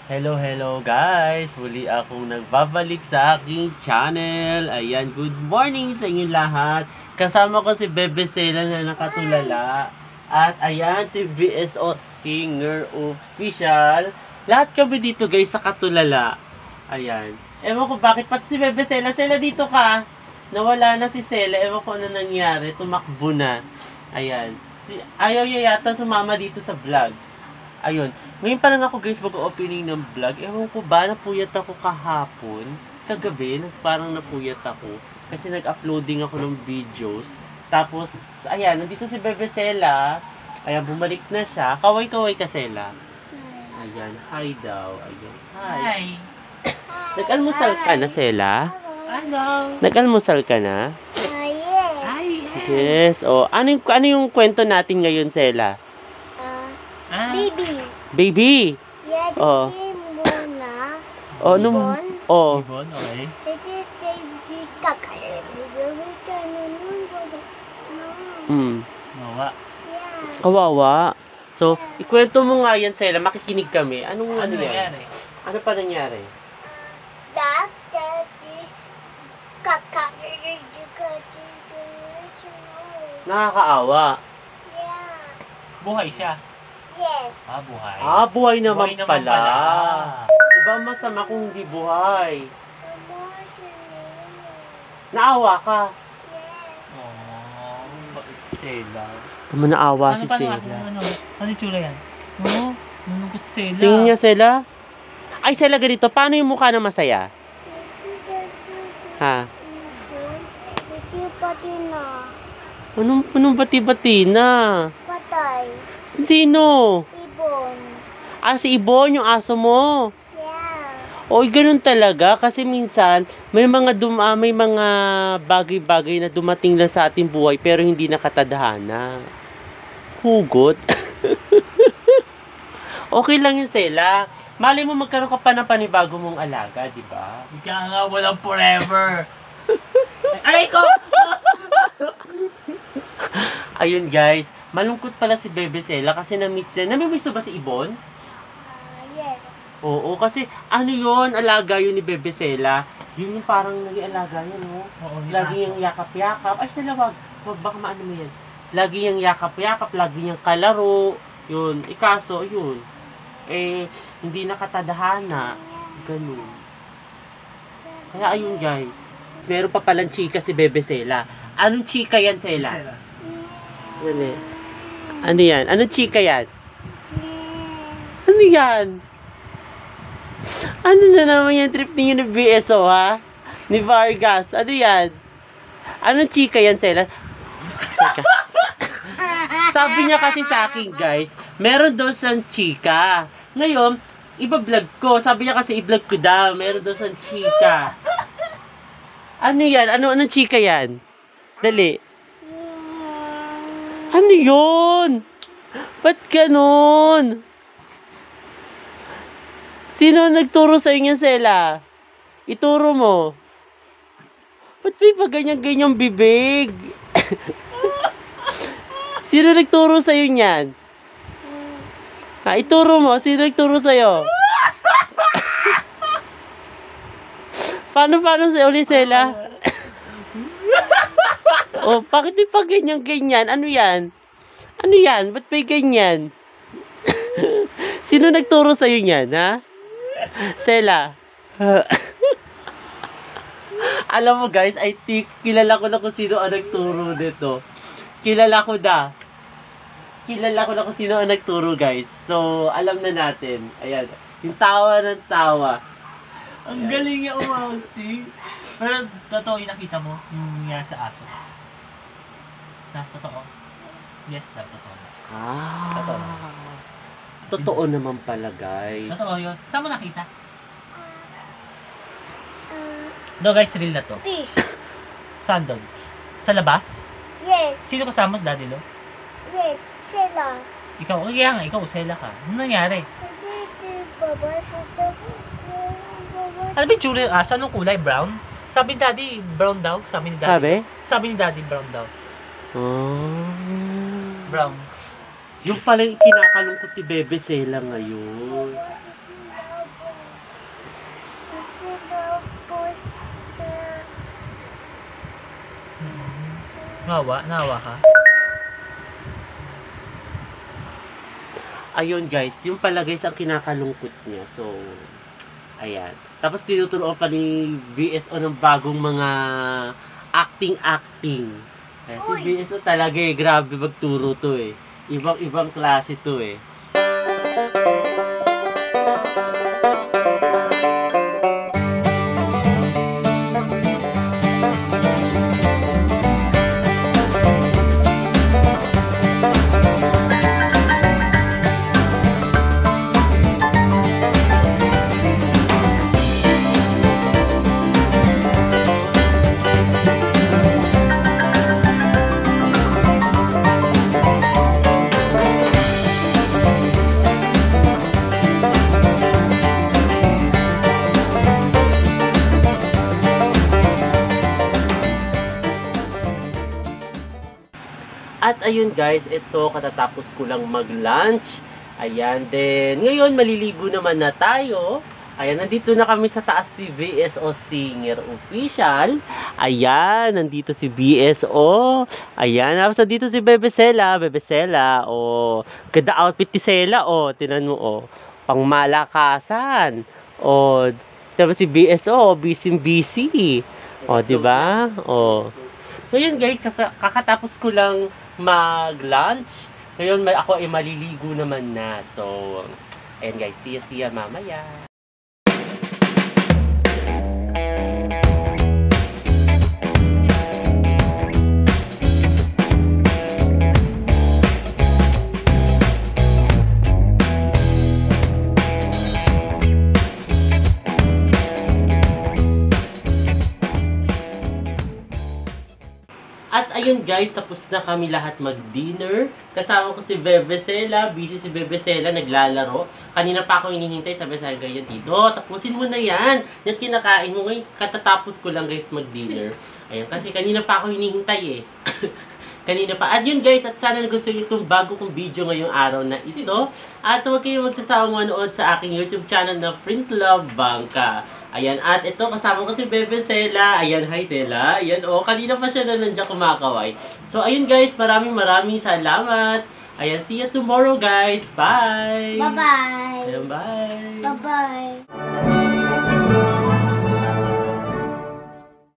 Hello guys! Muli akong nagbabalik sa aking channel. Ayan, good morning sa inyo lahat. Kasama ko si Bebe Sela na nakatulala. At ayan, si BSO Singer Official. Lahat kami dito guys sa katulala. Ayan. Ewan ko bakit pati si Bebe Sela. Sela dito ka. Nawala na si Sela. Ewan ko ano nangyari. Tumakbo na. Ayan. Ayaw niya yata sumama dito sa vlog. Ayun. Ngayon pa lang ako guys mag-opening ng vlog. Ewan ko ba, napuyat ako kahapon. Kagabi, parang napuyat ako. Kasi nag-uploading ako ng videos. Tapos, ayan, nandito si Bebe Sela. Ayan, bumalik na siya. Kaway-kaway ka, Sela. Ayan, hi daw. Ayan, hi. Nag-almusal ka na, Sela? Hello. Nag-almusal ka na? Yes. Hi. Yes. O, ano yung kwento natin ngayon, Sela? Baby. Baby! Yeah, Oh. muna. Oh, nung... Oh. Ibon, okay. Baby kakay. Mawa. Yeah. Kawawa. So, ikwento mo nga yan, Sela. Makikinig kami. Anong Ano ano yan? nangyari? Ano pa nangyari? That is kakay. Nakakaawa. Yeah. Buhay siya. Yes. Buhay. Buhay naman, Buhay naman pala. pala. Diba masama kung hindi buhay? Naawa ka. Yes. Oh, bakit Sela? Tama naawa si Paano, Sela. ano yung tsura yan? Oo, nalungkot si Sela. Tingin niya, Sela. Ay, Sela, ganito. Paano yung mukha na masaya? Ha? Pati na. Anong bati-bati na? Patay. Sino? Ibon. Si Ibon, yung aso mo. Yeah. Oy, ganun talaga kasi minsan may mga bagay-bagay na dumating lang sa ating buhay pero hindi nakatadhana. Hugot. Okay lang yun, Sela. Mali mo magkaroon ka pa ng panibago mong alaga, di ba? Ika nga, walang forever. Aray ko! Ayun guys, malungkot pala si Bebe Sela kasi na-miss niya. Nami-miss mo ba si Ibon? Yes. Oo, kasi ano yun, alaga yun ni Bebe Sela. Yun yung parang naging alaga niya, no? Oo, Lagi yung yakap-yakap. Ay, Sela, wag baka maano mo yan. Lagi yung yakap-yakap, lagi yung kalaro. Yun, ikaso, yun. Hindi nakatadhana. Ganun. Kaya ayun guys. Meron pa palang chika si Bebe Sela. Anong chika yan, Sela? Dali. Ano yan? Anong chika yan? Ano yan? Ano na naman yung trip ninyo ni BSO, ha? Ni Vargas. Ano yan? Anong chika yan, Sela? Teka. Sabi niya kasi sa akin, guys, meron daw siyang chika. Ngayon, iba-vlog ko. Sabi niya kasi i-vlog ko daw. Meron daw siyang chika. Ano yan? Anong chika yan? Dali. Ano yun? Ba't ganun? Sino nagturo sa inyo, Sela? Ituro mo. Ba't may pa ganyan-ganyang bibig? Sino nagturo sa inyo niyan? Ituro mo. Sino nagturo sa'yo? Paano sa'yo ulit, Sela? Bakit may pa ganyan-ganyan? Ano yan? Ano yan? Ba't may ganyan? Sino nagturo sa'yo niyan, ha? Sela. Alam mo guys, I think kilala ko na kung sino ang nagturo dito. Kilala ko na kung sino ang nagturo, guys. So, alam na natin. Ayan. Yung tawa ng tawa. Ang galing niya umauti. Pero totoo yung nakita mo, yung nangyari sa aso. Totoo. Yes, totoo. Totoo. Totoo naman pala, guys. Totoo yun. Saan mo nakita? No guys, real na to. Fish. Saan doon? Sa labas? Yes. Sino kasama sa daddy lo? Yes. Sila. Ikaw, kaya nga, ikaw, Sela ka. Ano nangyari? Ano ba yung tsura yung aso? Anong kulay? Brown? Sabi ni daddy, brown daw. Sabi ni daddy. Sabi ni daddy, brown daw. Brown. Yung pala yung kinakalungkot ni Bebe Sela ngayon. Nawa ka? Ayun guys, yung pala guys ang kinakalungkot niya. So, ayan. Tapos tinuturuan pa ni BSO ng bagong mga acting. Ayan, si Uy! BSO talaga eh, grabe magturo to eh. Ibang klase to eh. At ayun guys, ito katatapos ko lang mag-lunch. Ayan, then ngayon maliligo naman na tayo. Ayan, nandito na kami sa taas ni BSO Singer Official. Ayan, nandito si BSO. Ayan, tapos nandito si Bebesela. Oh, ganda outfit ni Sela. Oh, tinan mo, oh. Pangmalakasan. Oh, tapos si BSO, busy. Oh, di ba? Oh. So yun guys, kakatapos ko lang mag-lunch. Ngayon ako ay maliligo naman na. So, ayan guys, see ya mamaya. At ayun guys, tapos na kami lahat mag-dinner. Kasama ko si Bebesela. Busy si Bebesela, naglalaro. Kanina pa ako hinihintay, sabi sa ganyan dito. Tapusin mo na yan. Yan kinakain mo ngayon. Katatapos ko lang guys mag-dinner. Ayun, kasi kanina pa ako hinihintay eh. Kanina pa. At yun guys, at sana gusto nyo itong bago kong video ngayong araw na ito. At huwag kayong magsasawang manood sa aking YouTube channel na Prince Love Bangka. Ayan, at ito, kasama ko si Bebesela. Ayan, hi Sela. Ayan, oh, kanina pa siya na nandiyan kumakaway. So, ayun guys, maraming salamat. Ayan, see you tomorrow guys. Bye! Bye-bye. Ayan, bye! Bye-bye.